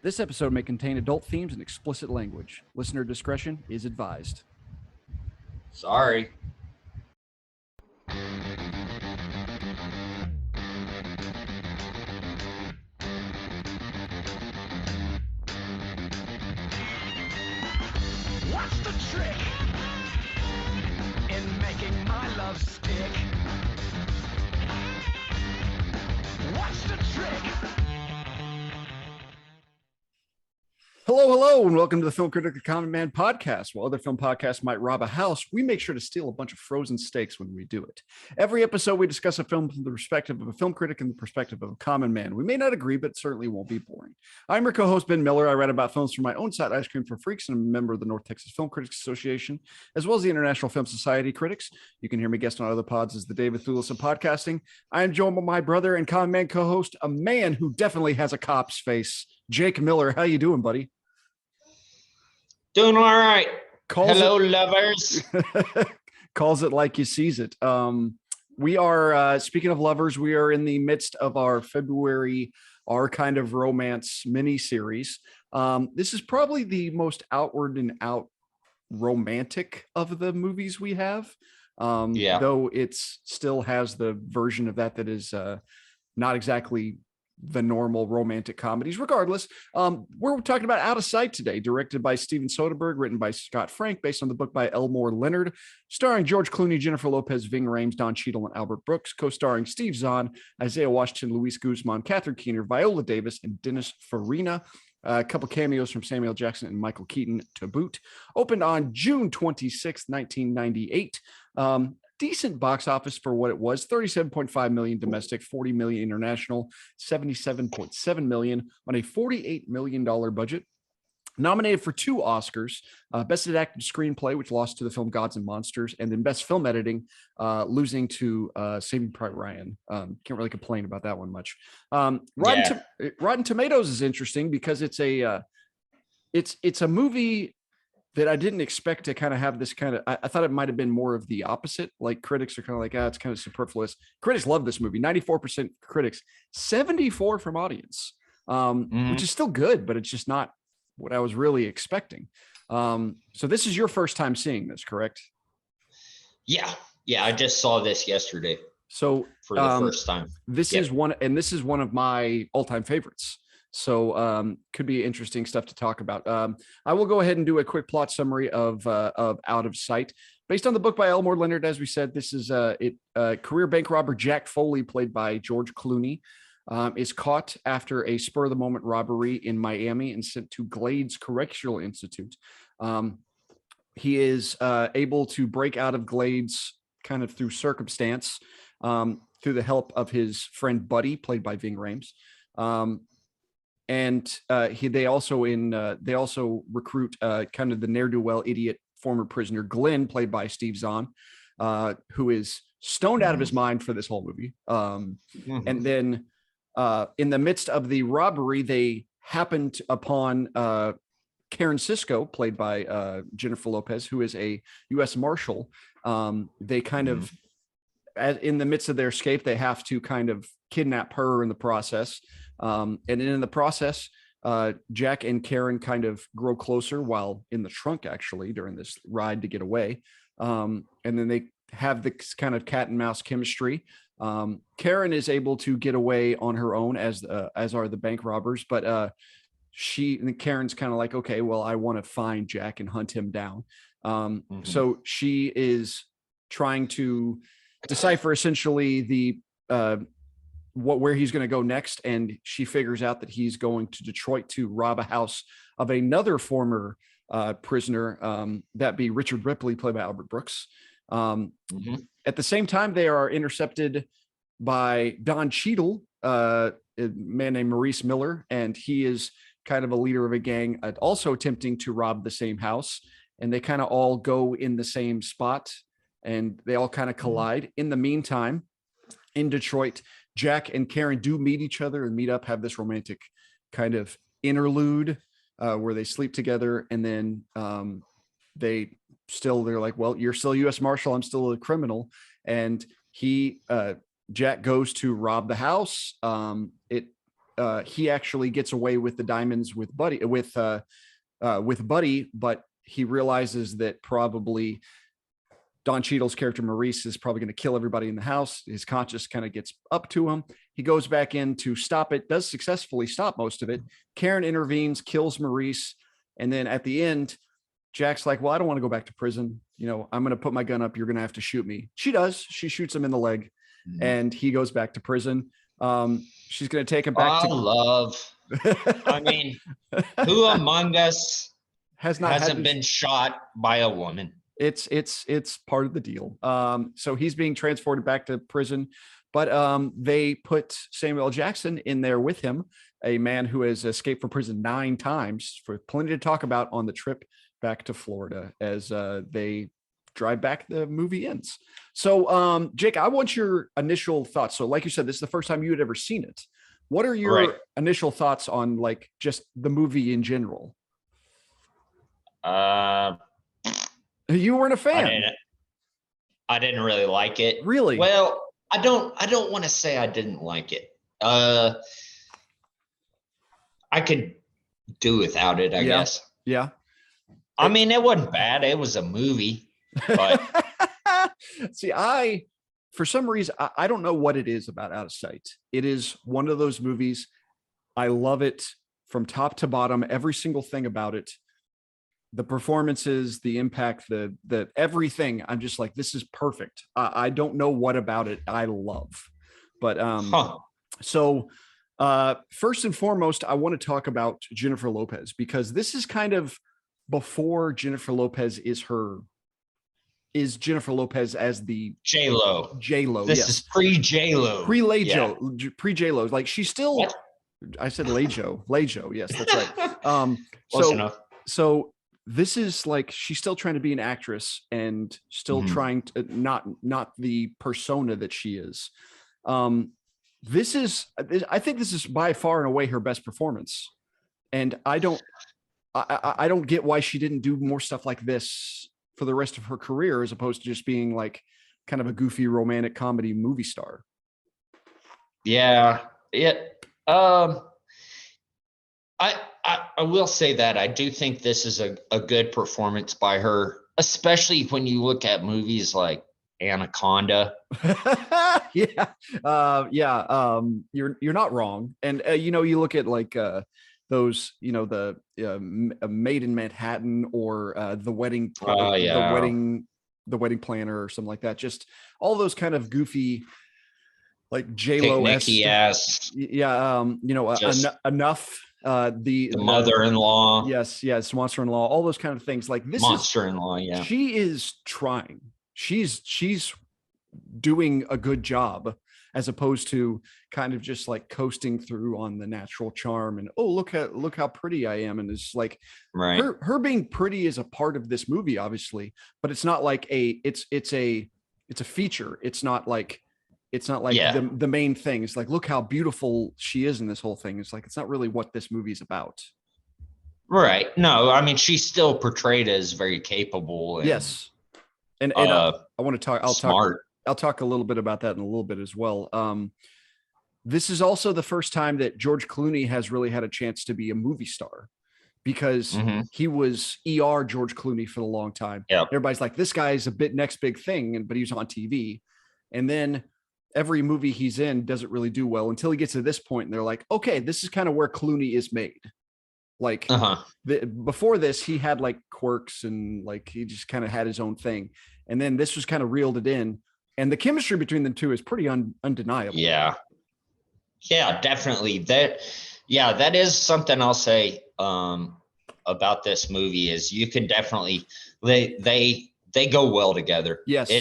This episode may contain adult themes and explicit language. Listener discretion is advised. Sorry. What's the trick in making my love stick? What's the trick? Hello, and welcome to the Film Critic, the Common Man podcast. While other film podcasts might rob a house, we make sure to steal a bunch of frozen steaks when we do it. Every episode, we discuss a film from the perspective of a film critic and the perspective of a common man. We may not agree, but certainly won't be boring. I'm your co-host, Ben Miller. I write about films from my own site, Ice Cream for Freaks, and I'm a member of the North Texas Film Critics Association, as well as the International Film Society Critics. You can hear me guest on other pods as the David Thewlis of podcasting. I am joined by my brother and common man co-host, a man who definitely has a cop's face, Jake Miller. How you doing, buddy? Doing all right. Hello, lovers. Calls it like you sees it. We are, speaking of lovers, we are in the midst of our February, our kind of romance mini series. This is probably the most outward and out romantic of the movies we have. Though it still has the version of that is not exactly the normal romantic comedies. Regardless, we're talking about Out of Sight today, directed by Steven Soderbergh, written by Scott Frank, based on the book by Elmore Leonard, starring George Clooney, Jennifer Lopez, Ving Rhames, Don Cheadle, and Albert Brooks, co-starring Steve Zahn, Isaiah Washington, Luis Guzman, Catherine Keener, Viola Davis, and Dennis Farina. A couple cameos from Samuel Jackson and Michael Keaton to boot. Opened on June 26, 1998. Decent box office for what it was. 37.5 million domestic, 40 million international, 77.7 million on a $48 million budget. Nominated for 2 Oscars, Best Adapted Screenplay, which lost to the film Gods and Monsters, and then Best Film Editing, losing to Saving Private Ryan. Can't really complain about that one much. Rotten Tomatoes is interesting because it's a movie that I didn't expect to kind of have this kind of, I thought it might have been more of the opposite. Like critics are kind of like, it's kind of superfluous. Critics love this movie, 94% critics, 74 from audience, which is still good, but it's just not what I was really expecting. So this is your first time seeing this, correct? Yeah. I just saw this yesterday. So for the first time, this is one of my all-time favorites. So could be interesting stuff to talk about. I will go ahead and do a quick plot summary of Out of Sight. Based on the book by Elmore Leonard, as we said, this is career bank robber Jack Foley, played by George Clooney, is caught after a spur-of-the-moment robbery in Miami and sent to Glades Correctional Institute. He is able to break out of Glades kind of through circumstance, through the help of his friend Buddy, played by Ving Rhames. They also recruit kind of the ne'er-do-well idiot former prisoner Glenn, played by Steve Zahn, who is stoned out of his mind for this whole movie. And then in the midst of the robbery, they happened upon Karen Sisko, played by Jennifer Lopez, who is a U.S. Marshal. They kind of, in the midst of their escape, they have to kind of kidnap her in the process. And in the process, Jack and Karen kind of grow closer while in the trunk, actually, during this ride to get away. And then they have this kind of cat and mouse chemistry. Karen is able to get away on her own, as are the bank robbers. But Karen's kind of like, okay, well, I want to find Jack and hunt him down. So she is trying to decipher essentially where he's going to go next, and she figures out that he's going to Detroit to rob a house of another former prisoner, that be Richard Ripley, played by Albert Brooks. At the same time, they are intercepted by Don Cheadle, a man named Maurice Miller, and he is kind of a leader of a gang, also attempting to rob the same house, and they kind of all go in the same spot, and they all kind of collide. In the meantime, in Detroit, Jack and Karen do meet each other and meet up, have this romantic kind of interlude where they sleep together. And then they're like, well, you're still U.S. Marshal, I'm still a criminal. And Jack goes to rob the house. he actually gets away with the diamonds with Buddy, but he realizes that probably Don Cheadle's character Maurice is probably going to kill everybody in the house. His conscience kind of gets up to him. He goes back in to stop it, does successfully stop most of it. Karen intervenes, kills Maurice. And then at the end, Jack's like, well, I don't want to go back to prison. I'm going to put my gun up. You're going to have to shoot me. She does. She shoots him in the leg and he goes back to prison. She's going to take him back I mean, who among us hasn't been shot by a woman? It's part of the deal. So he's being transported back to prison, but they put Samuel L. Jackson in there with him, a man who has escaped from prison 9 times, for plenty to talk about on the trip back to Florida as they drive back. The movie ends. So Jake, I want your initial thoughts. So like you said, this is the first time you had ever seen it. What are your initial thoughts on like just the movie in general? You weren't a fan. I didn't really like it. Really? Well, I don't want to say I didn't like it. I could do without it, I guess. Yeah. I mean, it wasn't bad. It was a movie, but see, for some reason, I don't know what it is about Out of Sight. It is one of those movies. I love it from top to bottom, every single thing about it. The performances, the impact, the everything. I'm just like, this is perfect. I don't know what about it I love, but so first and foremost, I want to talk about Jennifer Lopez, because this is kind of before Jennifer Lopez is Jennifer Lopez as the J-Lo. This is pre-J-Lo. Pre-J-Lo. Like she's still, what? I said Lejo. Yes, that's right. Close enough. So this is like, she's still trying to be an actress and still trying to not the persona that she is. I think this is by far and away her best performance. And I don't get why she didn't do more stuff like this for the rest of her career, as opposed to just being like kind of a goofy romantic comedy movie star. Yeah. I will say that I do think this is a good performance by her, especially when you look at movies like Anaconda. You're not wrong. And you look at like those, the Made in Manhattan or the wedding, the wedding planner or something like that. Just all those kind of goofy, like J-Lo ass. Enough. The mother-in-law. Yes. Monster-in-law, all those kind of things. Like this Monster-in-law. Yeah. She is trying. She's doing a good job, as opposed to kind of just like coasting through on the natural charm and, oh, look how pretty I am. And it's like, right. Her being pretty is a part of this movie, obviously, but it's not like it's a feature. It's not like the main thing. It's like, look how beautiful she is in this whole thing. It's like, it's not really what this movie's about. Right. No, I mean, she's still portrayed as very capable. And, yes. And I want to talk, I'll talk a little bit about that in a little bit as well. This is also the first time that George Clooney has really had a chance to be a movie star, because he was ER George Clooney for a long time. Yep. Everybody's like, this guy's next big thing, but he was on TV. And then every movie he's in doesn't really do well until he gets to this point, and they're like, okay, this is kind of where Clooney is made. Like before this, he had like quirks and like he just kind of had his own thing, and then this was kind of reeled it in, and the chemistry between the two is pretty undeniable. Yeah, definitely. That is something I'll say about this movie is you can definitely they go well together. Yes.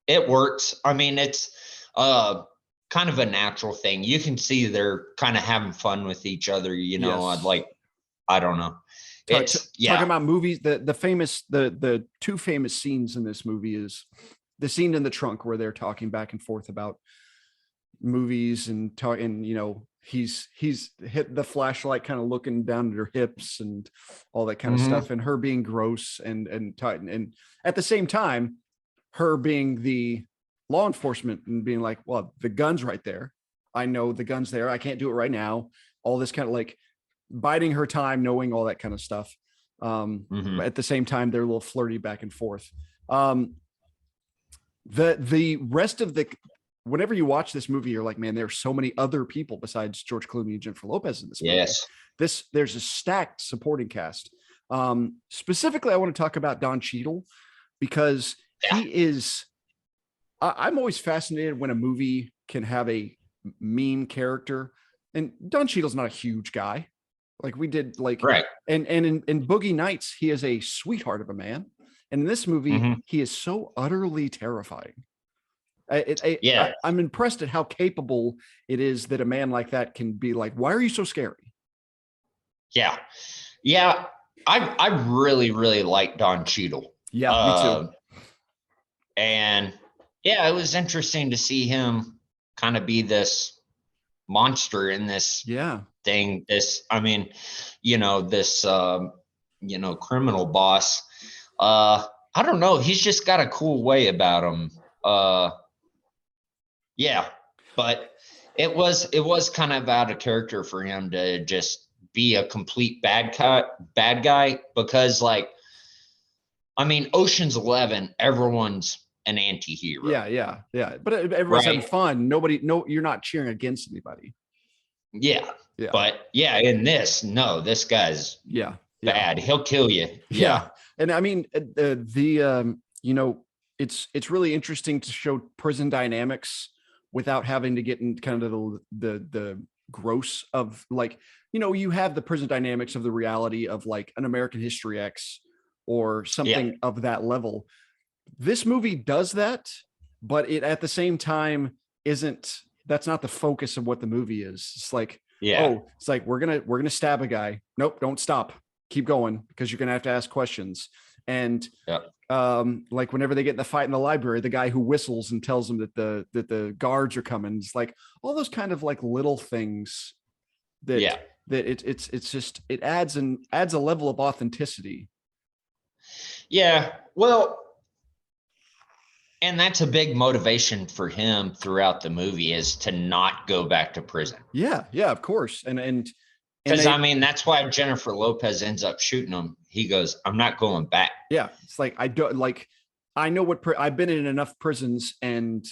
It works. I mean, it's kind of a natural thing. You can see they're kind of having fun with each other. Yes. I don't know. Talking about movies, the two famous scenes in this movie is the scene in the trunk where they're talking back and forth about movies and he's hit the flashlight, kind of looking down at her hips and all that kind of stuff, and her being gross and at the same time, her being the law enforcement and being like, well, the gun's right there. I know the gun's there. I can't do it right now. All this kind of like biding her time, knowing all that kind of stuff. But at the same time, they're a little flirty back and forth. The rest of the, whenever you watch this movie, you're like, man, there's so many other people besides George Clooney and Jennifer Lopez in this movie. Yes. There's a stacked supporting cast. Specifically, I want to talk about Don Cheadle because he is, I'm always fascinated when a movie can have a mean character, and Don Cheadle's not a huge guy. Like we did like, Right. And in Boogie Nights, he is a sweetheart of a man. And in this movie, he is so utterly terrifying. I'm impressed at how capable it is that a man like that can be like, why are you so scary? Yeah. Yeah. I really, really like Don Cheadle. Yeah, me too. And yeah, it was interesting to see him kind of be this monster in this thing. This, I mean, this, criminal boss. I don't know. He's just got a cool way about him. Yeah, but it was kind of out of character for him to just be a complete bad guy because, like, I mean, Ocean's 11, everyone's an anti-hero. Yeah. But everyone's having fun. You're not cheering against anybody. Yeah. But yeah, in this guy's bad. He'll kill you. Yeah. And I mean, it's really interesting to show prison dynamics without having to get in kind of the gross of, like, you have the prison dynamics of the reality of like an American History X or something of that level. This movie does that, but it at the same time that's not the focus of what the movie is. It's like, it's like we're gonna stab a guy. Nope, don't stop. Keep going because you're gonna have to ask questions. And like whenever they get in the fight in the library, the guy who whistles and tells them that the guards are coming. It's like all those kind of like little things that it's just, it adds a level of authenticity. Yeah. Well, and that's a big motivation for him throughout the movie, is to not go back to prison. Yeah, of course. And because I mean, that's why Jennifer Lopez ends up shooting him. He goes, I'm not going back. Yeah. It's like, I know I've been in enough prisons and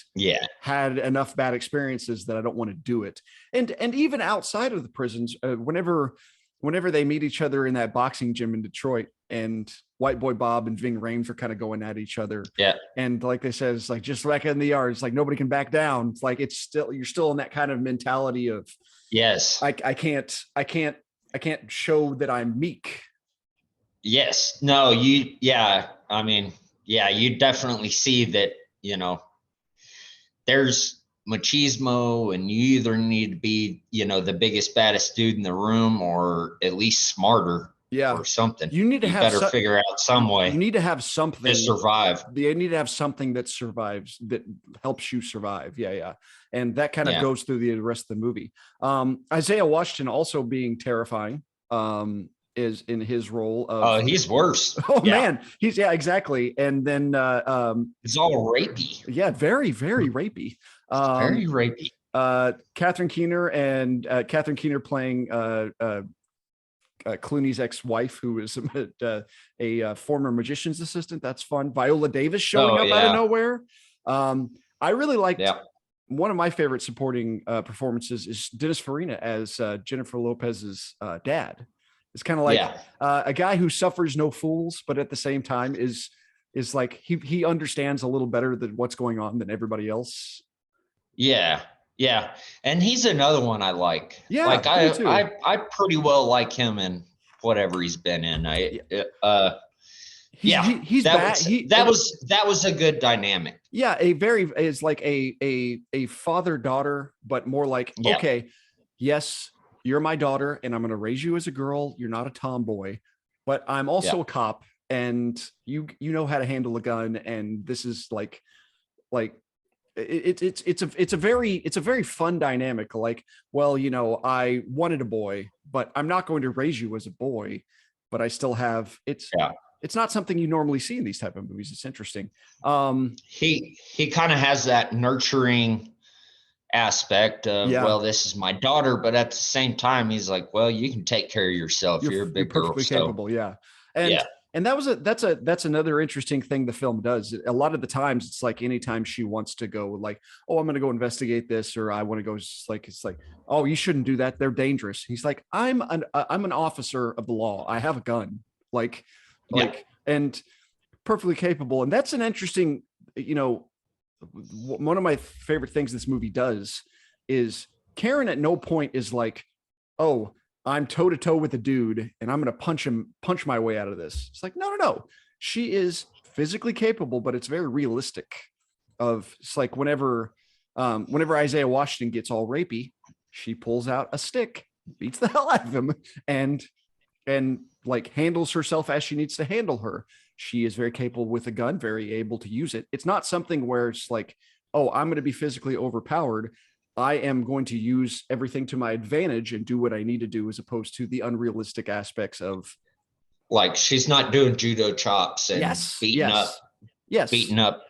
had enough bad experiences that I don't want to do it. And even outside of the prisons, whenever they meet each other in that boxing gym in Detroit, and White Boy Bob and Ving Rhames are kind of going at each other. Yeah. And like they said, it's like, just like in the yard, it's like, nobody can back down. It's like, you're still in that kind of mentality of, yes, I can't show that I'm meek. Yes. No, you definitely see that, there's machismo, and you either need to be, the biggest, baddest dude in the room, or at least smarter. Or something. You better figure out some way. You need to have something to survive. You need to have something that survives, that helps you survive. Yeah. And that kind of goes through the rest of the movie. Isaiah Washington also being terrifying, is in his role of, he's worse. Man, he's exactly. And then it's all rapey. Yeah, very, very rapey. Very rapey. Catherine Keener playing Clooney's ex-wife, who is a former magician's assistant. That's fun. Viola Davis showing up out of nowhere. I really liked one of my favorite supporting performances is Dennis Farina as Jennifer Lopez's dad. It's kind of like a guy who suffers no fools, but at the same time is like he understands a little better than what's going on than everybody else. Yeah. And he's another one I like. Yeah. Like I pretty well like him in whatever he's been in. That was a good dynamic. Yeah. It's like a father-daughter, but more like, okay, yes, you're my daughter and I'm going to raise you as a girl. You're not a tomboy, but I'm also a cop, and you know how to handle a gun. And this is like, it's a very fun dynamic. Like, well, I wanted a boy, but I'm not going to raise you as a boy, but I still have it's not something you normally see in these type of movies. It's interesting. He kind of has that nurturing aspect of, Yeah. well, this is my daughter, but at the same time, he's like, well, you can take care of yourself. You're a You're big girl. perfectly So, capable. Yeah. And yeah. and that's another interesting thing the film does. A lot of the times it's like anytime she wants to go like, oh, I'm going to go investigate this, or I want to go, it's like, oh, you shouldn't do that. They're dangerous. He's like, I'm an officer of the law. I have a gun. Like, Yeah. and perfectly capable. And that's an interesting, one of my favorite things this movie does is Karen at no point is like, oh, I'm toe to toe with a dude and I'm going to punch my way out of this. It's like, no. She is physically capable, but it's very realistic. It's like whenever Isaiah Washington gets all rapey, she pulls out a stick, beats the hell out of him, and like handles herself as she needs to handle her. She is very capable with a gun, very able to use it. It's not something where it's like, oh, I'm going to be physically overpowered. I am going to use everything to my advantage and do what I need to do, as opposed to the unrealistic aspects of, like, she's not doing judo chops and beating up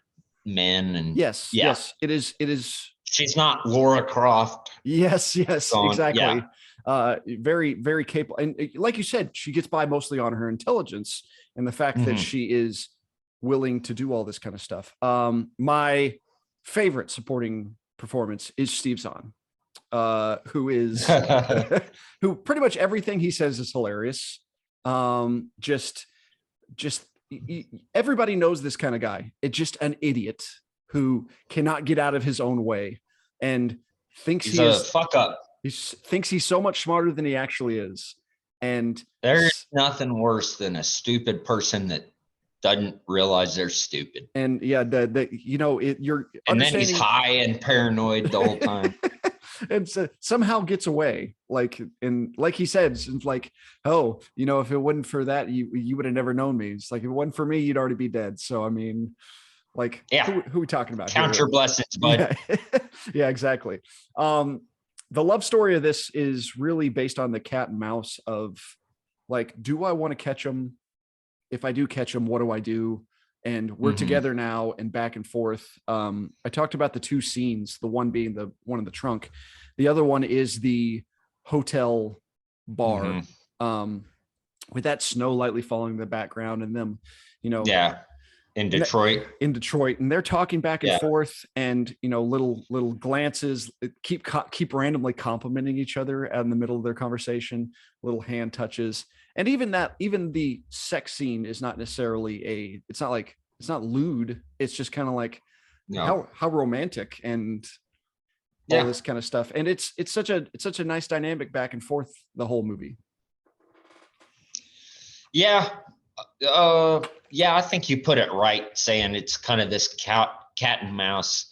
men. And yes, it is. She's not Laura Croft. Yes, exactly. Yeah. Very, very capable. And like you said, she gets by mostly on her intelligence and the fact that she is willing to do all this kind of stuff. My favorite supporting performance is Steve Zahn, who is who pretty much everything he says is hilarious. Just everybody knows this kind of guy. It's just an idiot who cannot get out of his own way and thinks he's a fuck up. He thinks he's so much smarter than he actually is. And there's nothing worse than a stupid person that doesn't realize they're stupid. And yeah, you're and then he's high and paranoid the whole time. And so somehow gets away. Like he said, it's like, oh, if it wasn't for that, you would have never known me. It's like, if it wasn't for me, you'd already be dead. So I mean, like, yeah, who are we talking about? Count your blessings, bud. Yeah, exactly. The love story of this is really based on the cat and mouse of like, do I want to catch him? If I do catch him, what do I do? And we're together now and back and forth. I talked about the two scenes, the one being the one in the trunk. The other one is the hotel bar with that snow lightly falling in the background and them, in Detroit. And they're talking back and forth, and little glances, keep randomly complimenting each other in the middle of their conversation, little hand touches. And even the sex scene is not necessarily it's not lewd. It's just kind of like how romantic and all this kind of stuff. And it's such a nice dynamic back and forth the whole movie. Yeah. I think you put it right, saying it's kind of this cat and mouse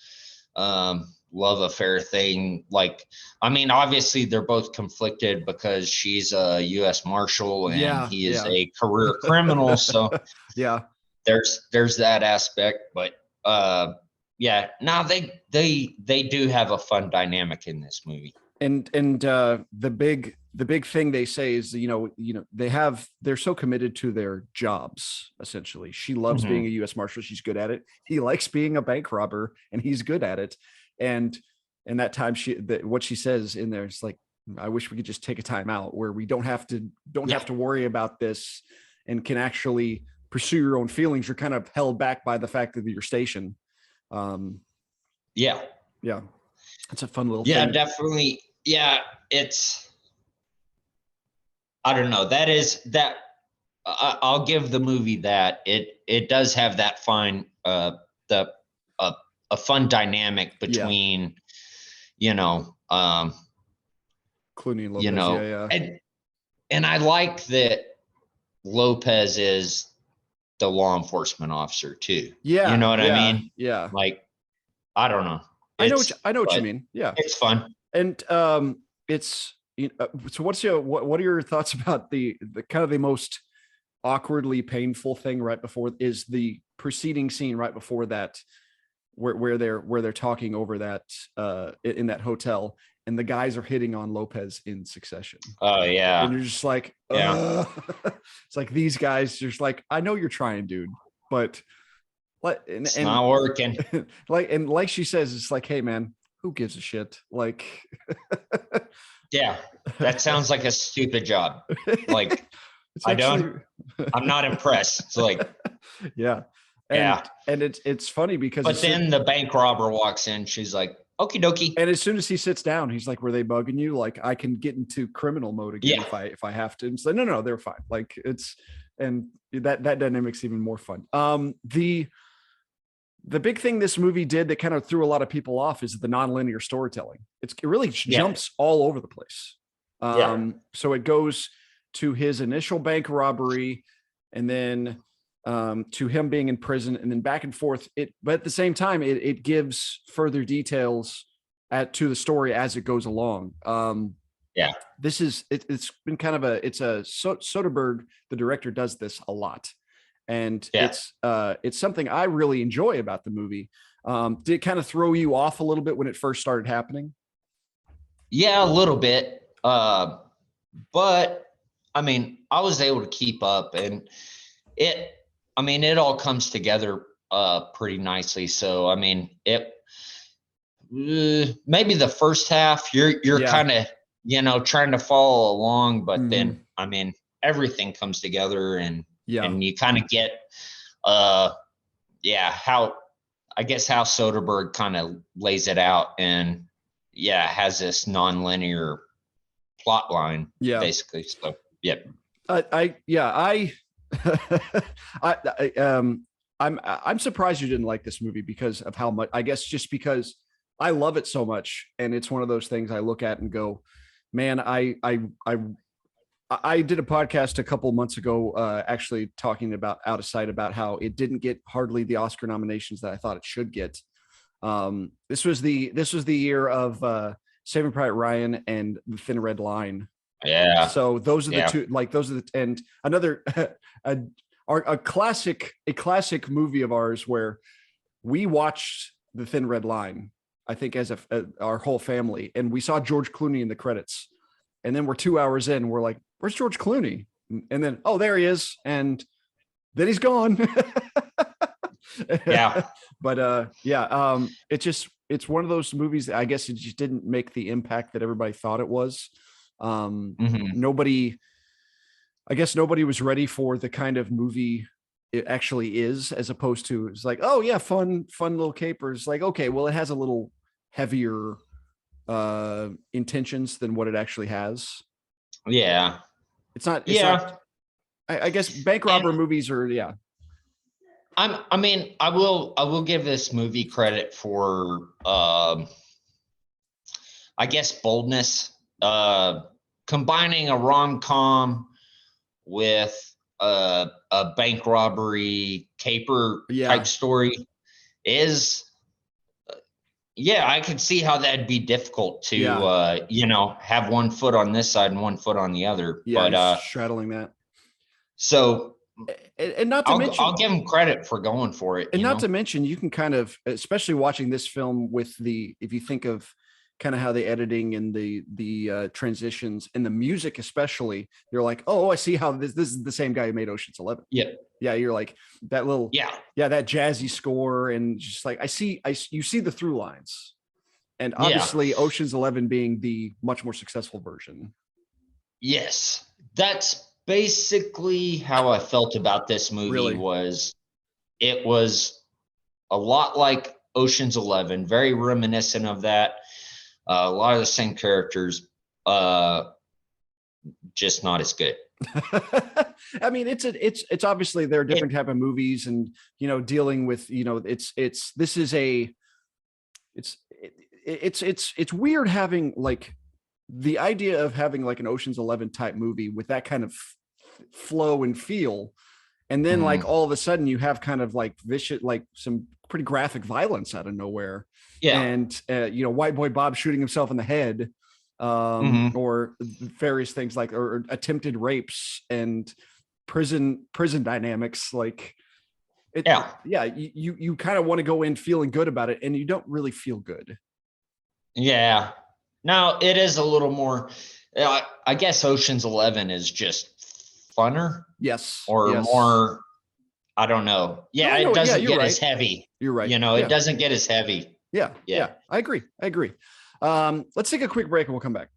love affair thing. Like, I mean, obviously they're both conflicted because she's a U.S. Marshal and he is a career criminal. So there's that aspect. But they do have a fun dynamic in this movie. And the big thing they say is, they're so committed to their jobs. Essentially, she loves being a U.S. Marshal. She's good at it. He likes being a bank robber, and he's good at it. And in that time, what she says in there is like, I wish we could just take a time out where we don't have to worry about this and can actually pursue your own feelings. You're kind of held back by the fact that you're stationed. Yeah. It's a fun little thing. Yeah, definitely. Yeah, I don't know. I'll give the movie that it does have that fine, a fun dynamic between, Clooney and Lopez, and I like that Lopez is the law enforcement officer too. Yeah. You know what I mean? Yeah. Like, I don't know. I know what you mean. Yeah. It's fun. And it's, so what are your thoughts about the kind of the most awkwardly painful thing right before is the preceding scene right before that, where they're talking over that in that hotel, and the guys are hitting on Lopez in succession. Oh yeah. And you're just like, it's like these guys just like, I know you're trying, dude, but it's not working. Like she says, it's like, hey man, who gives a shit? Like, Yeah, that sounds like a stupid job. Like, it's actually, I'm not impressed. It's like, yeah. yeah. And it's funny because But then the bank robber walks in. She's like, okie dokie. and as soon as he sits down, he's like, "Were they bugging you? Like, I can get into criminal mode again Yeah. if I have to." And so, no, they're fine. Like, it's and that dynamic's even more fun. The big thing this movie did that kind of threw a lot of people off is the nonlinear storytelling. It really jumps all over the place. So it goes to his initial bank robbery, and then to him being in prison, and then back and forth. But at the same time, it gives further details to the story as it goes along. This is it's been kind of Soderbergh, the director, does this a lot, and it's something I really enjoy about the movie. Did it kind of throw you off a little bit when it first started happening? Yeah, a little bit. But I mean, I was able to keep up, and it all comes together pretty nicely. So I mean, maybe the first half you're kind of trying to follow along, but then I mean everything comes together, and you kind of get how Soderbergh kind of lays it out, and has this non-linear plot line basically. So I'm surprised you didn't like this movie because of how much, I guess, just because I love it so much. And it's one of those things I look at and go, man, I did a podcast a couple months ago, actually talking about Out of Sight, about how it didn't get hardly the Oscar nominations that I thought it should get. This was the year of Saving Private Ryan and The Thin Red Line. Yeah. So those are the two, like those are the, and another, a classic movie of ours where we watched The Thin Red Line, I think as our whole family, and we saw George Clooney in the credits, and then we're 2 hours in, we're like, where's George Clooney? And then, oh, there he is. And then he's gone. But it's one of those movies that I guess it just didn't make the impact that everybody thought it was. Nobody was ready for the kind of movie it actually is, as opposed to, it's like, oh yeah, fun little capers. Like, okay, well, it has a little heavier intentions than what it actually has. It's not I guess bank robber movies are I will give this movie credit for I guess boldness, combining a rom-com with a bank robbery caper type story is I could see how that'd be difficult to have one foot on this side and one foot on the other. But straddling that. So and not to mention, I'll give him credit for going for it. And not to mention, you can kind of, especially watching this film with if you think of kind of how the editing and the transitions and the music, especially, you're like, oh, I see how this is the same guy who made Ocean's 11. Yeah. You're like that little, that jazzy score. And just like, you see the through lines, and obviously Ocean's 11 being the much more successful version. Yes. That's basically how I felt about this movie. It was a lot like Ocean's 11, very reminiscent of that. A lot of the same characters, just not as good. I mean, it's obviously there are different type of movies, and dealing with it's weird having like the idea of having like an Ocean's 11 type movie with that kind of flow and feel, and then like all of a sudden you have kind of like vicious, like some pretty graphic violence out of nowhere, and white boy Bob shooting himself in the head, or various things like, or attempted rapes and prison dynamics, like you kind of want to go in feeling good about it, and you don't really feel good. Now it is a little more, I guess Ocean's 11 is just funner. More, I don't know. It doesn't get as heavy. You're right. It doesn't get as heavy. Yeah. I agree. Let's take a quick break and we'll come back.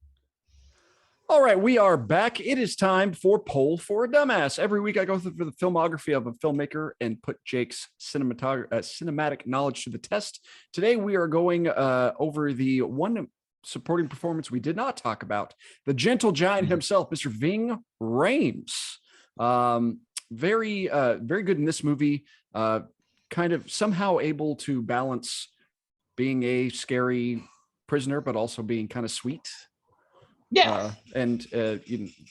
All right, we are back. It is time for Poll for a Dumbass. Every week I go through the filmography of a filmmaker and put Jake's cinematic knowledge to the test. Today we are going over the one supporting performance we did not talk about, the gentle giant himself, Mr. Ving Rhames. Very good in this movie. Kind of somehow able to balance being a scary prisoner, but also being kind of sweet. And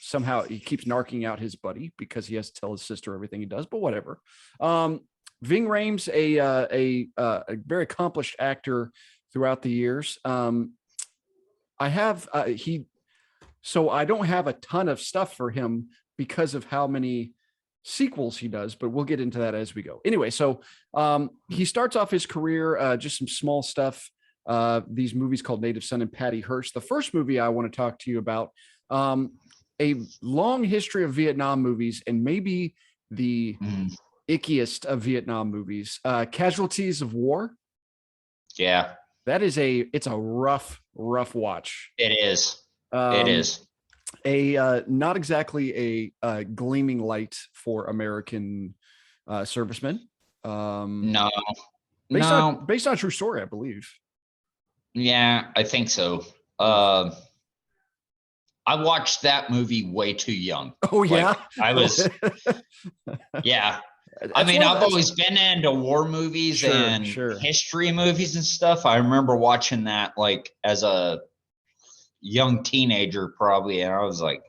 somehow he keeps narking out his buddy because he has to tell his sister everything he does, but whatever. Ving Rhames, a very accomplished actor throughout the years. I don't have a ton of stuff for him because of how many sequels he does, but we'll get into that as we go. Anyway, so he starts off his career, just some small stuff. These movies called Native Son and Patty Hearst. The first movie I want to talk to you about, a long history of Vietnam movies, and maybe the ickiest of Vietnam movies, Casualties of War. Yeah, it's a rough watch. It is. It is not exactly a gleaming light for American servicemen. No, based on a true story, I believe. Yeah, I think so. I watched that movie way too young. Oh yeah, like, I was. Yeah, I mean, I've always been into war movies sure. history movies and stuff. I remember watching that like as a young teenager, probably, and I was like,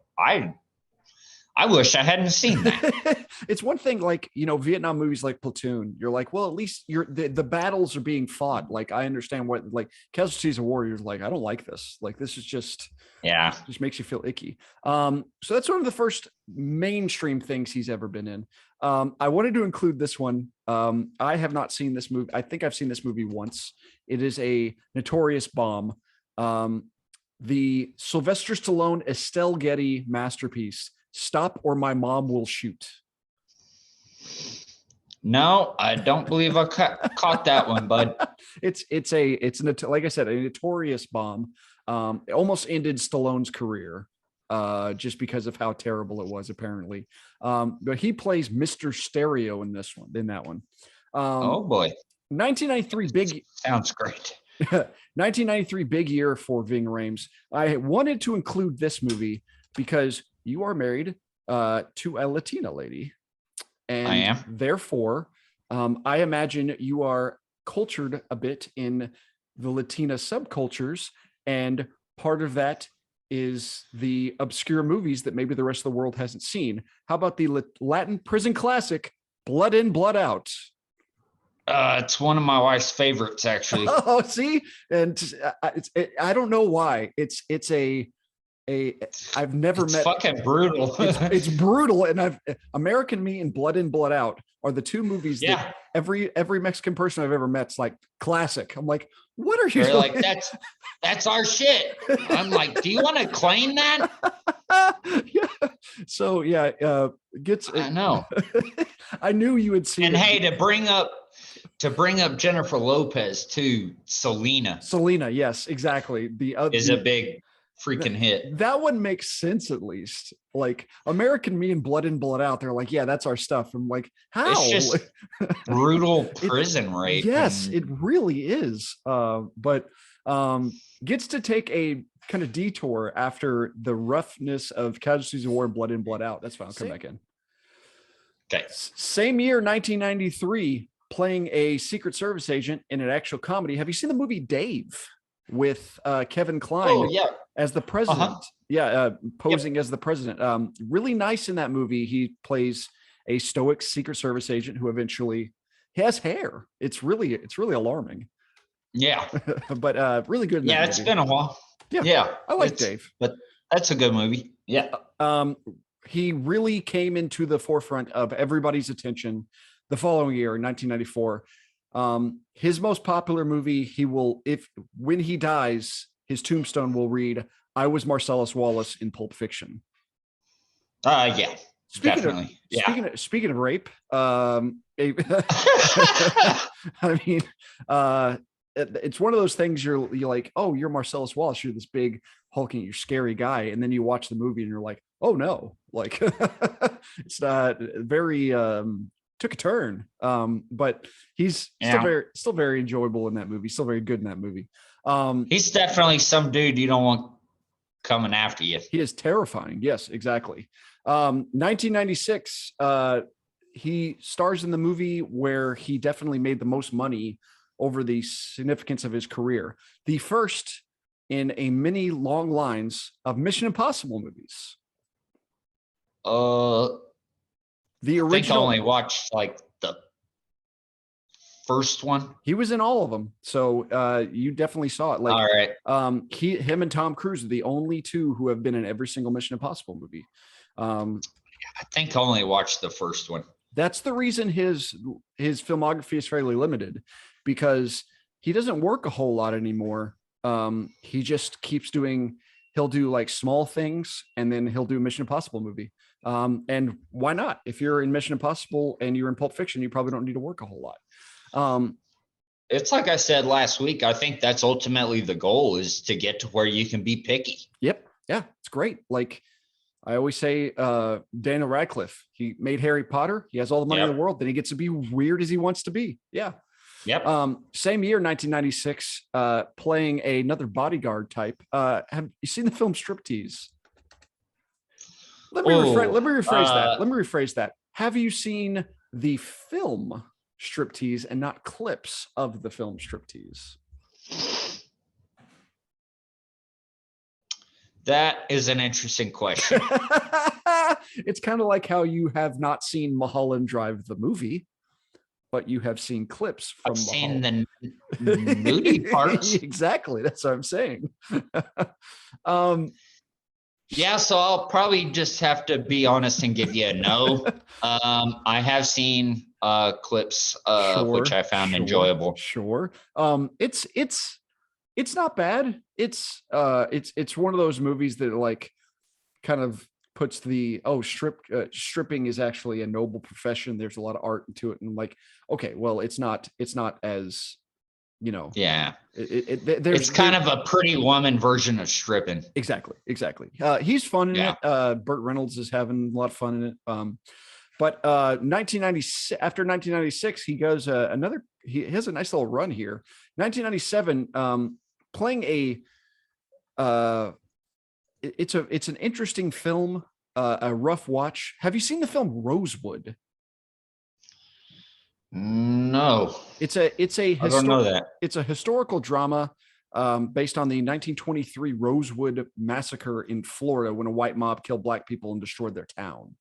I wish I hadn't seen that. It's one thing, like, Vietnam movies like Platoon, you're like, well, at least the battles are being fought. Like, I understand what, like, Casualties of War, you're like, I don't like this. Like, this is just makes you feel icky. So that's one of the first mainstream things he's ever been in. I wanted to include this one. I have not seen this movie. I think I've seen this movie once. It is a notorious bomb. The Sylvester Stallone, Estelle Getty masterpiece, Stop or My Mom Will Shoot. No, I don't believe I caught that one, bud. It's like I said, a notorious bomb. It almost ended Stallone's career just because of how terrible it was, apparently. But he plays Mr. Stereo in that one. Oh boy. 1993 big sounds great. 1993 big year for Ving Rhames. I wanted to include this movie because you are married to a Latina lady, and I am. Therefore, I imagine you are cultured a bit in the Latina subcultures, and part of that is the obscure movies that maybe the rest of the world hasn't seen. How about the Latin prison classic, Blood In, Blood Out? It's one of my wife's favorites, actually. Oh, see, and I don't know why. I've never met. Fucking brutal. It's brutal, and American Me and Blood In, Blood Out are the two movies that every Mexican person I've ever met's like classic. I'm like, what are you? They're like, that's our shit. I'm like, do you want to claim that? Yeah. So yeah, I know. I knew you had seen. And hey, to bring up Jennifer Lopez too, Selena, yes, exactly. Is a big freaking hit. That one makes sense, at least. Like American Me and Blood In, Blood Out, they're like, yeah, that's our stuff. I'm like, how? It's just brutal prison rape. Yes, it really is. But gets to take a kind of detour after the roughness of Casualties of War and Blood In, Blood Out. That's fine. I'll come back in. Okay. Same year, 1993, playing a Secret Service agent in an actual comedy. Have you seen the movie Dave with Kevin Kline? Oh, yeah. As the president. Posing as the president. Really nice in that movie. He plays a stoic Secret Service agent who eventually has hair. It's really alarming. Yeah. But really good in that it's movie. Been a while. Yeah. I like Dave. But that's a good movie. Yeah. He really came into the forefront of everybody's attention the following year, in 1994. His most popular movie, when he dies, his tombstone will read, "I was Marcellus Wallace in Pulp Fiction." Yeah. Definitely. Speaking of rape, I mean, it's one of those things you're like, oh, you're Marcellus Wallace, you're this big hulking, you're scary guy, and then you watch the movie and you're like, oh no, like it's not very took a turn. But he's still very enjoyable in that movie, still very good in that movie. He's definitely some dude you don't want coming after you. He is terrifying. Yes, exactly. 1996, he stars in the movie where he definitely made the most money over the significance of his career. The first in a many long lines of Mission Impossible movies. The original. I think I only watched like the first one. He was in all of them, so you definitely saw it. Like, all right. Him and Tom Cruise are the only two who have been in every single Mission Impossible movie. I think I only watched the first one. That's the reason his filmography is fairly limited, because he doesn't work a whole lot anymore. He just keeps doing. He'll do like small things, and then he'll do a Mission Impossible movie. And why not? If you're in Mission Impossible and you're in Pulp Fiction, you probably don't need to work a whole lot. It's like I said last week. I think that's ultimately the goal, is to get to where you can be picky. Yep. Yeah, it's great. Like I always say, Daniel Radcliffe, he made Harry Potter. He has all the money in the world. Then he gets to be weird as he wants to be. Yeah. Yep. Same year, 1996, playing another bodyguard type. Have you seen the film Striptease? Let me rephrase that. Have you seen the film Striptease and not clips of the film Striptease? That is an interesting question. It's kind of like how you have not seen Mulholland Drive the movie, but you have seen clips from I've seen the nudie parts. Exactly. That's what I'm saying. Yeah, so I'll probably just have to be honest and give you a no. I have seen clips which I found enjoyable. Sure. It's not bad. It's one of those movies that like kind of puts the stripping is actually a noble profession. There's a lot of art into it, and like, okay, well, it's not as, you know. Yeah. It's kind of a Pretty Woman version of stripping. Exactly. He's fun in it. Burt Reynolds is having a lot of fun in it. But 1996, after 1996, he goes he has a nice little run here. 1997, playing it's an interesting film, a rough watch. Have you seen the film Rosewood? No. I don't know that. It's a historical drama based on the 1923 Rosewood massacre in Florida, when a white mob killed black people and destroyed their town.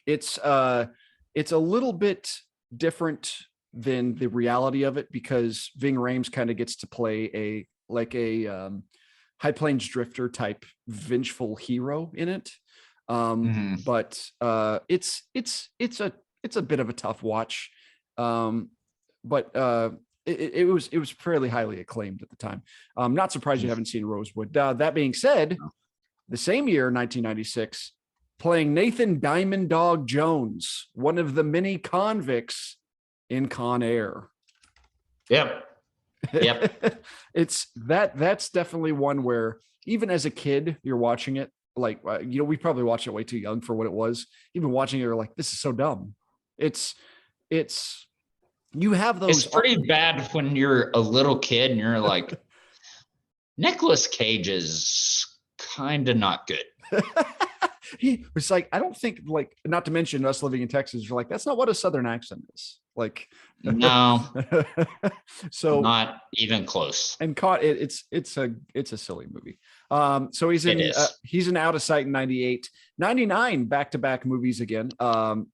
It's a little bit different than the reality of it, because Ving Rhames kind of gets to play a High Plains drifter type vengeful hero in it. But it's a bit of a tough watch. But it was fairly highly acclaimed at the time. I'm not surprised you haven't seen Rosewood. That being said, the same year, 1996, playing Nathan Diamond Dog Jones, one of the many convicts in Con Air. Yep. That's definitely one where even as a kid, you're watching it like, we probably watched it way too young for what it was. Even watching it, you're like, this is so dumb. It's you have those. It's pretty bad when you're a little kid and you're like, Nicolas Cage is kind of not good. He was like, I don't think, like, not to mention us living in Texas, you're like, that's not what a Southern accent is. Like, no. So not even close. And it's a silly movie. So he's in Out of Sight in 98, 99 back-to-back movies again. How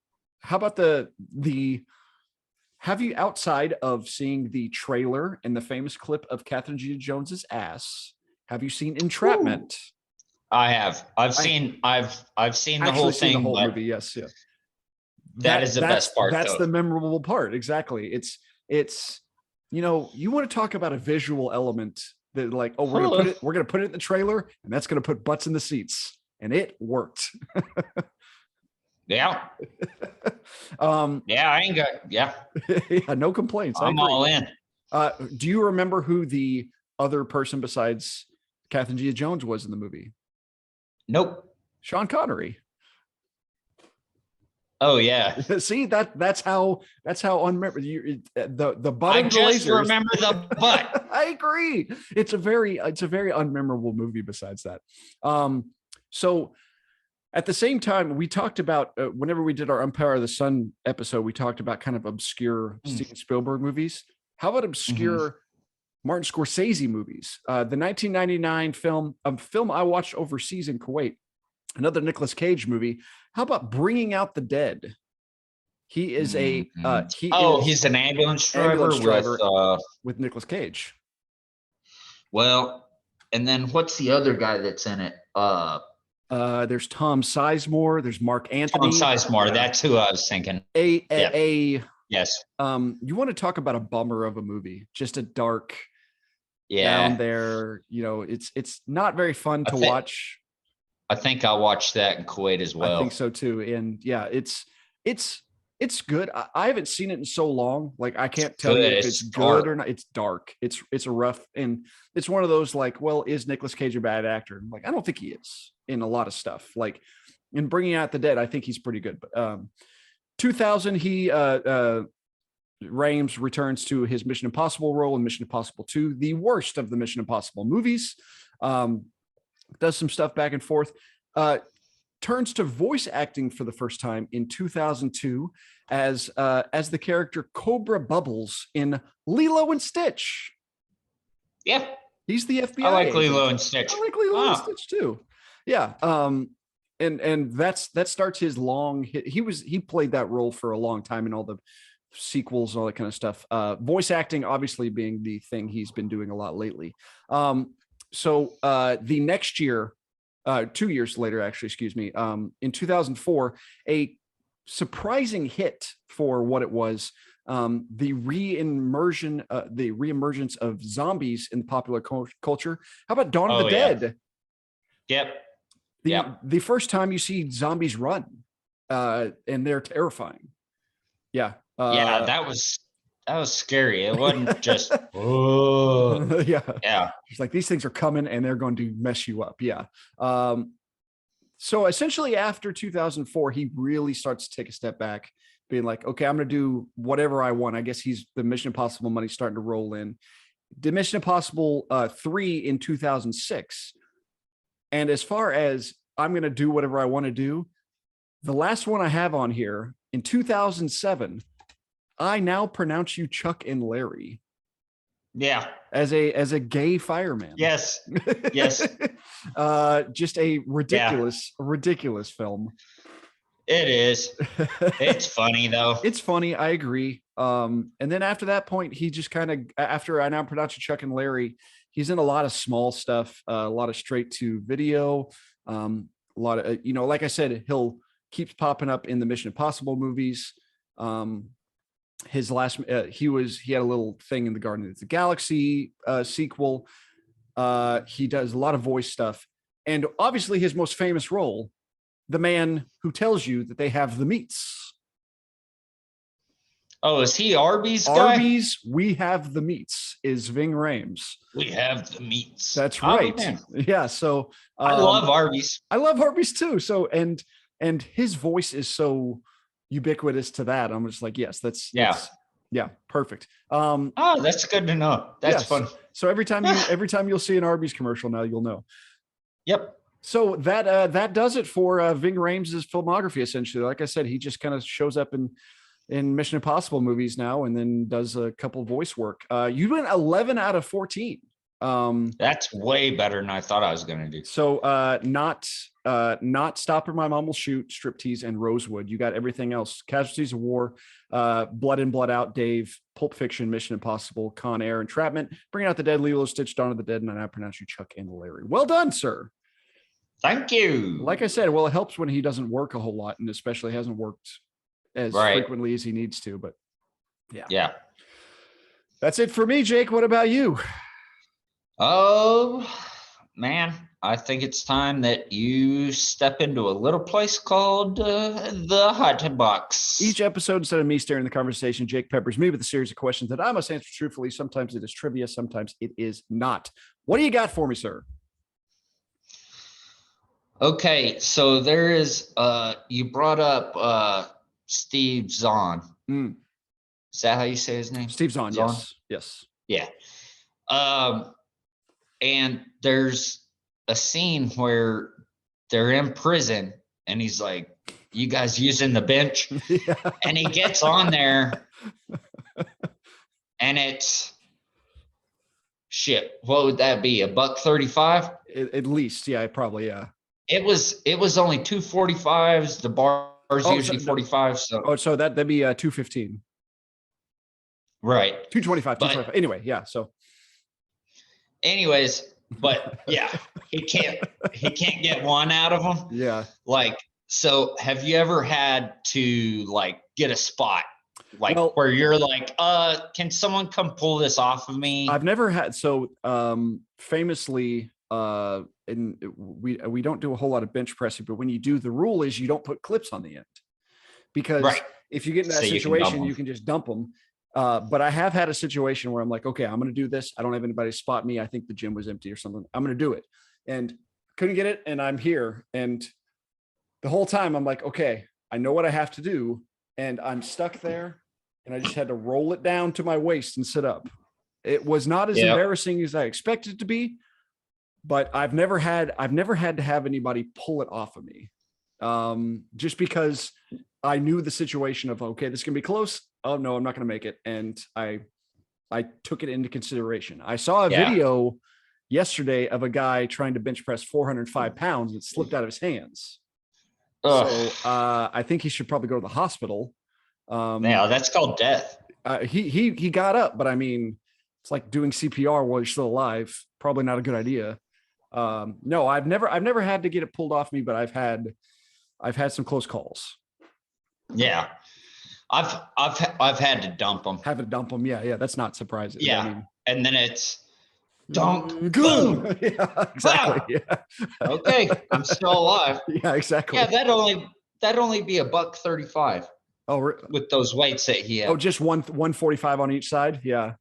about have you, outside of seeing the trailer and the famous clip of Catherine Zeta-Jones's ass, have you seen Entrapment? Ooh. I have. I've seen the whole thing. The whole movie, yes, yeah. That is the best part. That's the memorable part. Exactly. It's you want to talk about a visual element that, like, oh, we're gonna put it in the trailer, and that's gonna put butts in the seats, and it worked. Yeah. Yeah, I ain't got. Yeah. Yeah, no complaints. I'm all in. Do you remember who the other person besides Catherine Zeta-Jones was in the movie? Nope. Sean Connery. Oh yeah. See, that's how unmemorable the butt I of the just lasers. remember the butt. I agree. It's a very unmemorable movie besides that. So at the same time, we talked about whenever we did our Empire of the Sun episode, we talked about kind of obscure Steven Spielberg movies. How about obscure Martin Scorsese movies? The 1999 film, a film I watched overseas in Kuwait, another Nicolas Cage movie. How about Bringing Out the Dead? He is a he's an ambulance driver, with Nicolas Cage. Well, and then what's the other guy that's in it? There's Tom Sizemore. There's Mark Anthony. Tom Sizemore. That's who I was thinking. Yes. You want to talk about a bummer of a movie? Just a dark, down there. You know, it's not very fun to watch. I think I watched that in Kuwait as well. I think so too. And yeah, it's good. I haven't seen it in so long. Like I can't tell you if it's good or not. It's dark. It's a rough, and it's one of those like, well, is Nicolas Cage a bad actor? Like, I don't think he is in a lot of stuff. Like in Bringing Out the Dead, I think he's pretty good. But 2000, Rhames returns to his Mission Impossible role in Mission Impossible 2, the worst of the Mission Impossible movies. Does some stuff back and forth. Turns to voice acting for the first time in 2002 as the character Cobra Bubbles in Lilo and Stitch. Yeah, he's the FBI. I like agent. Lilo and Stitch. I like Lilo and Stitch too. Yeah. And that starts his long hit. He played that role for a long time in all the sequels and all that kind of stuff. Voice acting obviously being the thing he's been doing a lot lately. So the next year, 2 years later, actually, excuse me, in 2004, a surprising hit for what it was, the reemergence of zombies in popular culture. How about Dawn of the Dead? Yep. The first time you see zombies run, and they're terrifying. Yeah. That was scary. It wasn't just yeah. It's like these things are coming and they're going to mess you up. Yeah. So essentially after 2004, he really starts to take a step back, being like, okay, I'm going to do whatever I want. I guess the Mission Impossible money starting to roll in. Did Mission Impossible 3 in 2006. And as far as I'm going to do whatever I want to do, the last one I have on here in 2007, I now pronounce you Chuck and Larry. Yeah. As a gay fireman. Yes. Just a ridiculous film. It is. It's funny though. It's funny. I agree. And then after that point, he just kind of, after I now pronounce you Chuck and Larry, he's in a lot of small stuff, a lot of straight to video, a lot of, like I said, he'll keeps popping up in the Mission Impossible movies. His last, he had a little thing in the Guardians of the Galaxy sequel. He does a lot of voice stuff, and obviously his most famous role, the man who tells you that they have the meats. Oh, is he Arby's guy? Arby's, we have the meats, is Ving Rhames. We have the meats. That's right. Yeah. So I love Arby's. I love Arby's too. So and his voice is so ubiquitous to that. I'm just like, yes, that's perfect. That's good to know. That's fun. So every time you'll see an Arby's commercial now, you'll know. Yep. So that does it for Ving Rhames' filmography. Essentially, like I said, he just kind of shows up in Mission Impossible movies now, and then does a couple voice work. You went 11 out of 14. That's way better than I thought I was going to do. So not Stop or My Mom Will Shoot, Striptease, and Rosewood. You got everything else. Casualties of War, Blood In, Blood Out, Dave, Pulp Fiction, Mission Impossible, Con Air, Entrapment, Bringing Out the Dead, Lilo Stitch, Dawn of the Dead, and I pronounce you Chuck and Larry. Well done, sir. Thank you. Like I said, well, it helps when he doesn't work a whole lot, and especially hasn't worked as frequently as he needs to. But yeah. That's it for me, Jake. What about you? Oh man, I think it's time that you step into a little place called the Hot Box. Each episode, instead of me steering the conversation, Jake peppers me with a series of questions that I must answer truthfully. Sometimes it is trivia, sometimes it is not. What do you got for me, sir? Okay, so there is you brought up Steve Zahn. Mm. Is that how you say his name? Steve Zahn, yes. Yeah. And there's a scene where they're in prison and he's like, you guys using the bench? Yeah. And he gets on there and it's shit. What would that be? $1.35? At least, yeah, probably, yeah. It was only $2.45s. The bar's usually 45. So that'd be $2.15. Right. $2.25, $2.25. Anyway, yeah. So anyways, but yeah, he can't get one out of them. yeah. Like, so have you ever had to like get a spot like where you're like, can someone come pull this off of me? I've never had, so famously, and we don't do a whole lot of bench pressing, but when you do, the rule is you don't put clips on the end, because if you get in that situation, you can just dump them. But I have had a situation where I'm like, okay, I'm going to do this. I don't have anybody spot me. I think the gym was empty or something. I'm going to do it. And couldn't get it. And I'm here. And the whole time I'm like, okay, I know what I have to do. And I'm stuck there. And I just had to roll it down to my waist and sit up. It was not as embarrassing as I expected it to be, but I've never had to have anybody pull it off of me. Just because I knew the situation of, okay, this can be close. Oh no, I'm not going to make it. And I took it into consideration. I saw a video yesterday of a guy trying to bench press 405 pounds and it slipped out of his hands. So I think he should probably go to the hospital. Yeah, that's called death. He got up, but I mean, it's like doing CPR while you're still alive. Probably not a good idea. No, I've never had to get it pulled off me, but I've had some close calls. Yeah. I've had to dump them. Have to dump them. Yeah. That's not surprising. Yeah. I mean, and then it's dunk, boom. Yeah, exactly. Wow. Yeah. Okay. I'm still alive. Yeah, exactly. Yeah. That'd only be $1.35. Oh, with those weights that he had. Oh, just 145 on each side. Yeah.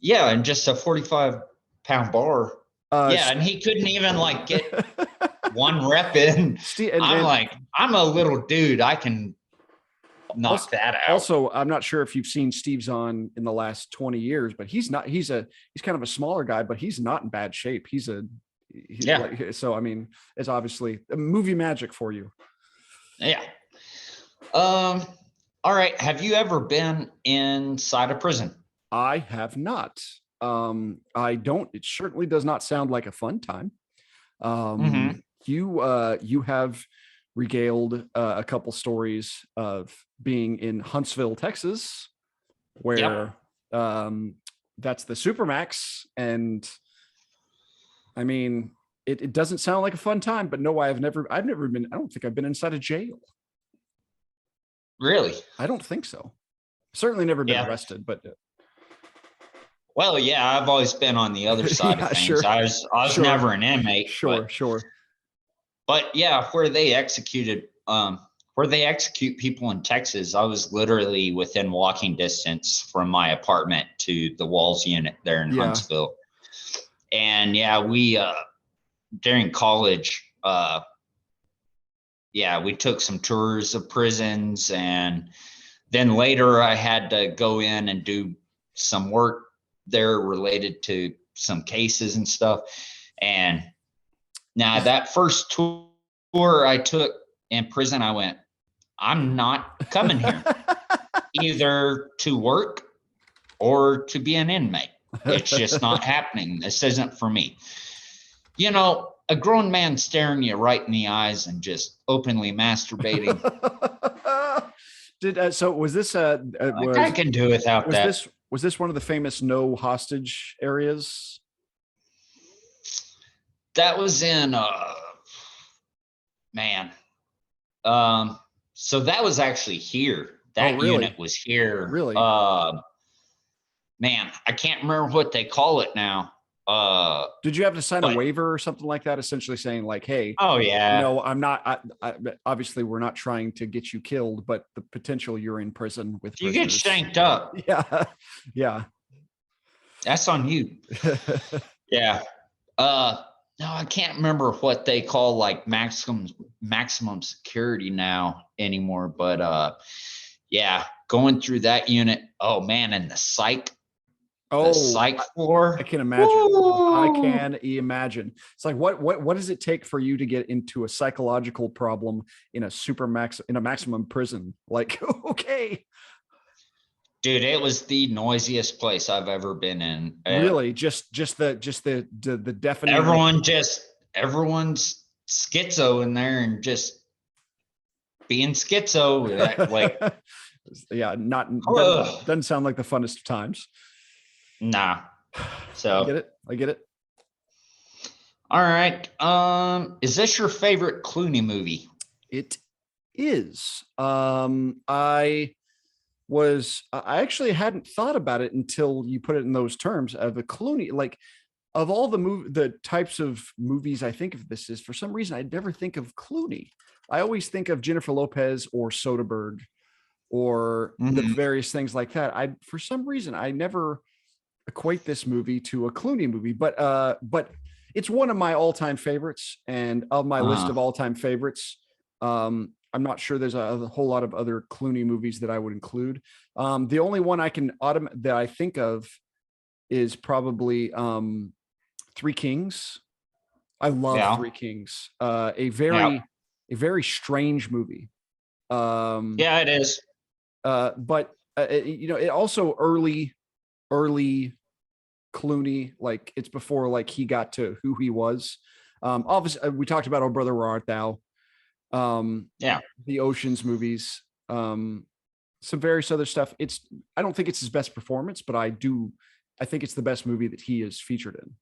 Yeah. And just a 45-pound bar. And he couldn't even like get one rep in. I'm a little dude. I can knock that out. Also, I'm not sure if you've seen Steve Zahn in the last 20 years, but he's kind of a smaller guy, but he's not in bad shape. So, I mean, it's obviously a movie magic for you. Yeah. All right. Have you ever been inside a prison? I have not. I don't. It certainly does not sound like a fun time. You have regaled a couple stories of being in Huntsville, Texas, where that's the Supermax, and I mean, it doesn't sound like a fun time. But no, I've never been. I don't think I've been inside a jail. Really? I don't think so. Certainly never been arrested, but. Well, yeah, I've always been on the other side of things. Sure. I was never an inmate. Sure. But yeah, where they execute people in Texas, I was literally within walking distance from my apartment to the Walls unit there in Huntsville. And we during college, we took some tours of prisons, and then later I had to go in and do some work there related to some cases and stuff. And now that first tour I took in prison, I went, I'm not coming here either to work or to be an inmate. It's just not happening. This isn't for me. You know, a grown man staring you right in the eyes and just openly masturbating. So was this I can do without that. Was this one of the famous no hostage areas? That was in so that was actually here. That unit was here. Really? Man, I can't remember what they call it now. Did you have to sign a but- waiver or something like that, essentially saying like, hey, oh yeah. no, I'm not. Obviously, we're not trying to get you killed, but the potential you're in prison with If you get prisoners. shanked up, Yeah, yeah. that's on you. Yeah. No, I can't remember what they call like maximum security now anymore, but yeah, going through that unit. Oh man, and the psych floor. I can imagine. I Woo! can imagine. It's like what does it take for you to get into a psychological problem in a maximum prison? Like, okay, Dude, it was the noisiest place I've ever been in. really, just the deafening. Everyone's schizo in there and just being schizo. Like, yeah, not ugh. doesn't sound like the funnest of times. Nah. I So get it. I get it. all right. Is this your favorite Clooney movie? It is. I actually hadn't thought about it until you put it in those terms of the Clooney. Like, of all the types of movies I think of this is, for some reason I never think of Clooney. I always think of Jennifer Lopez or Soderbergh or the various things like that. For some reason I never equate this movie to a Clooney movie, but it's one of my all-time favorites, and of my list of all-time favorites. I'm not sure there's a whole lot of other Clooney movies that I would include. The only one that I think of is probably Three Kings. I love Three Kings. A very strange movie. Yeah, it is. But it also early Clooney, like it's before like he got to who he was. Obviously, we talked about Oh Brother Where Art Thou. The Oceans movies, some various other stuff. I don't think it's his best performance, but I think it's the best movie that he is featured in.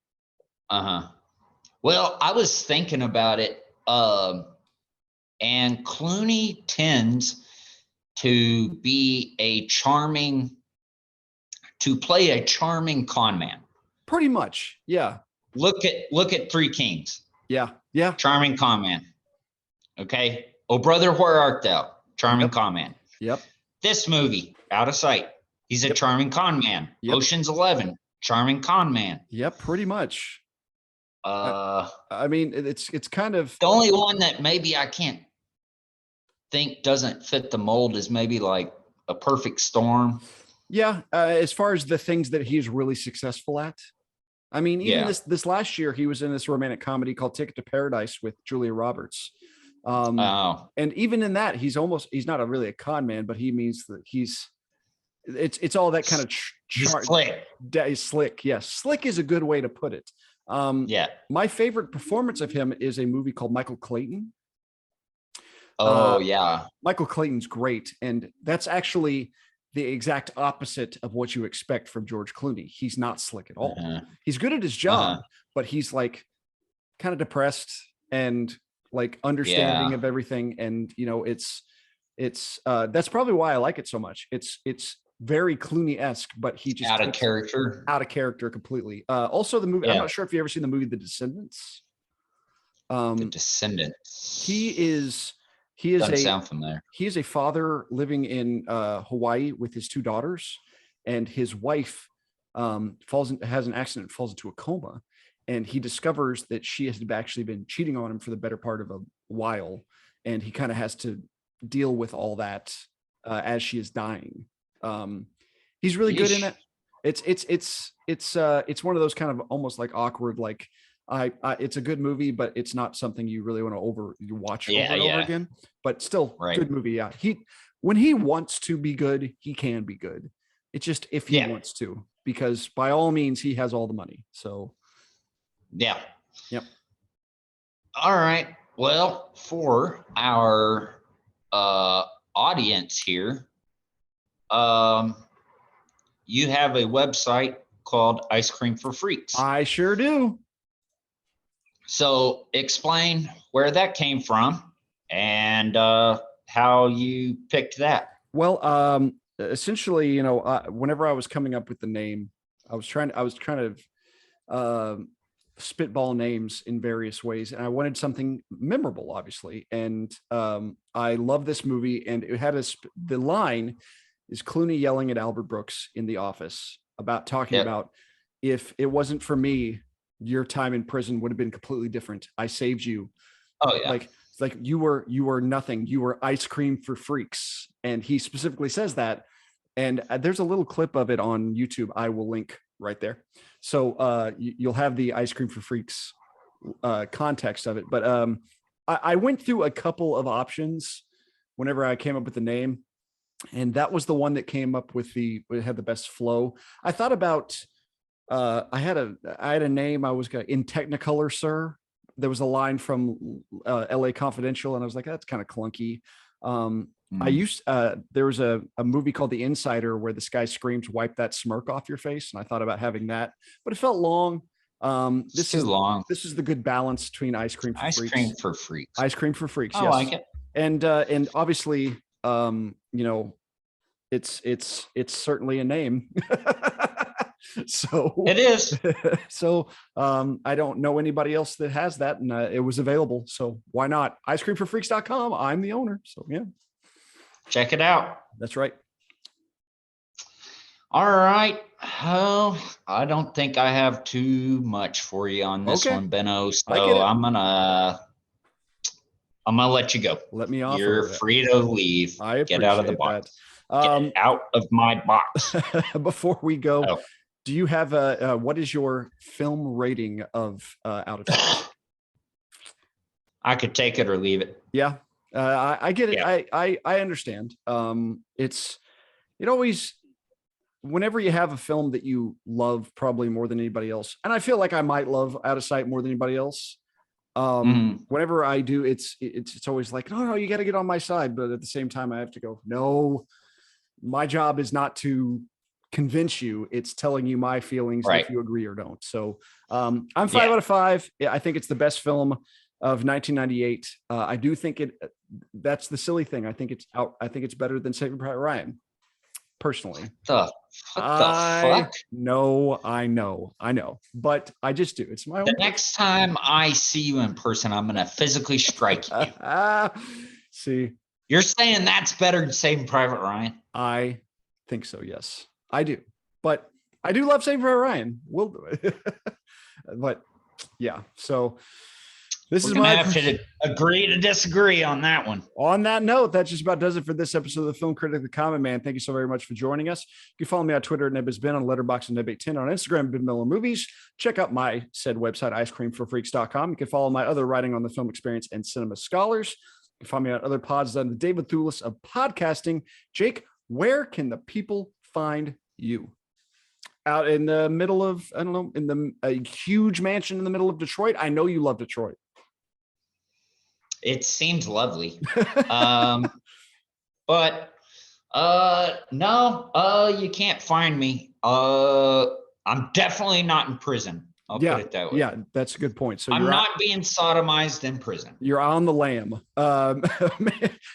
Well, I was thinking about it, and Clooney tends to play a charming con man. Pretty much, yeah. Look at Three Kings. Yeah. Charming con man. Okay. Oh Brother, Where Art Thou? Charming con man. Yep. This movie, Out of Sight. He's a charming con man. Yep. Ocean's 11. Charming con man. Yep. Pretty much. I mean, it's kind of the only one that maybe I can't think doesn't fit the mold is maybe like A Perfect Storm. Yeah. As far as the things that he's really successful at. I mean, even this last year, he was in this romantic comedy called Ticket to Paradise with Julia Roberts. And even in that, he's not really a con man, but he means that it's all that kind of slick. He's slick. Yes. Slick is a good way to put it. My favorite performance of him is a movie called Michael Clayton. Michael Clayton's great. And that's actually the exact opposite of what you expect from George Clooney. He's not slick at all. He's good at his job, but he's like kind of depressed and like understanding of everything. And, it's that's probably why I like it so much. It's very Clooney-esque, but he just out of character completely. Also the movie, I'm not sure if you ever seen the movie, The Descendants. The Descendants. He Doesn't sound familiar. He is a father living in Hawaii with his two daughters, and his wife has an accident, falls into a coma, and he discovers that she has actually been cheating on him for the better part of a while, and he kind of has to deal with all that as she is dying. He's really good in it. It's one of those kind of almost like awkward, like it's a good movie, but it's not something you really want to watch over and over again. But still, good movie. Yeah, when he wants to be good, he can be good. It's just if he wants to, because by all means, he has all the money. So, yep. All right. Well, for our audience here, you have a website called Ice Cream for Freaks. I sure do. So explain where that came from and how you picked that. Well, essentially, whenever I was coming up with the name, I was trying to spitball names in various ways, and I wanted something memorable, obviously. And I love this movie, and it had the line is Clooney yelling at Albert Brooks in The Office about talking about, if it wasn't for me, your time in prison would have been completely different. I saved you. Oh yeah. Like, it's like you were nothing. You were ice cream for freaks. And he specifically says that. And there's a little clip of it on YouTube. I will link right there. So you'll have the ice cream for freaks context of it. But I went through a couple of options whenever I came up with the name. And that was the one that came up with it had the best flow. I thought about, I had a name. I was in Technicolor, sir. There was a line from LA Confidential, and I was like, that's kind of clunky. There was a movie called The Insider where this guy screams, "Wipe that smirk off your face." And I thought about having that, but it felt long. This is long. This is the good balance between ice cream for freaks. Ice cream for freaks. I like it. And obviously, it's certainly a name. So it is. So I don't know anybody else that has that, and it was available. So why not? Icecreamforfreaks.com. I'm the owner. So yeah. Check it out. That's right. All right. Oh, I don't think I have too much for you on this one, Benno. So I'm gonna let you go. Let me off. You're free to leave. Get out of the box. Get out of my box. Before we go, do you have what is your film rating of Out of Touch? I could take it or leave it. Yeah. I get it. Yeah. I understand. It always, whenever you have a film that you love probably more than anybody else, and I feel like I might love Out of Sight more than anybody else. Whenever I do, it's always like, no, you got to get on my side. But at the same time, I have to go, no, my job is not to convince you. It's telling you my feelings, right, if you agree or don't. So I'm 5 out of 5. I think it's the best film of 1998. I do think that's the silly thing. I think it's better than Saving Private Ryan, personally. What the fuck? No, I know, but I just do. It's my own. The next time I see you in person, I'm going to physically strike you. See, you're saying that's better than Saving Private Ryan? I think so. Yes, I do. But I do love Saving Private Ryan. We'll do it. But yeah, so this is my have to agree to disagree on that one. On that note, that just about does it for this episode of the Film Critic, the Common Man. Thank you so very much for joining us. You can follow me on Twitter at NebIsBen, on Letterboxd and Neb810, on Instagram, Ben Miller Movies. Check out my said website, icecreamforfreaks.com. You can follow my other writing on the film experience and cinema scholars. You can find me on other pods on the David Thewlis of podcasting. Jake, where can the people find you? Out in the middle of, I don't know, in a huge mansion in the middle of Detroit. I know you love Detroit. It seems lovely. But no, you can't find me. I'm definitely not in prison. I'll put it that way. Yeah, that's a good point. So I'm not being sodomized in prison. You're on the lam.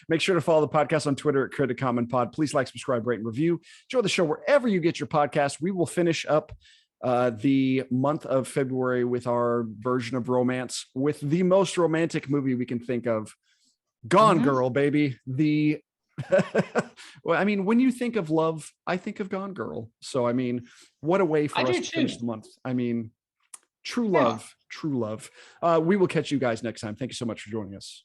Make sure to follow the podcast on Twitter at Critic Common Pod. Please like, subscribe, rate, and review. Enjoy the show wherever you get your podcast. We will finish up the month of February with our version of romance with the most romantic movie we can think of. Gone Girl, baby. Well, I mean, when you think of love, I think of Gone Girl. So, I mean, what a way for us to finish the month. I mean, true love. We will catch you guys next time. Thank you so much for joining us.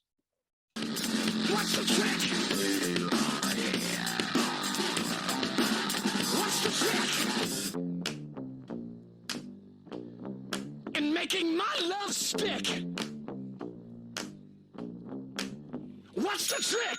What's the trick? What's the trick? In making my love stick. What's the trick?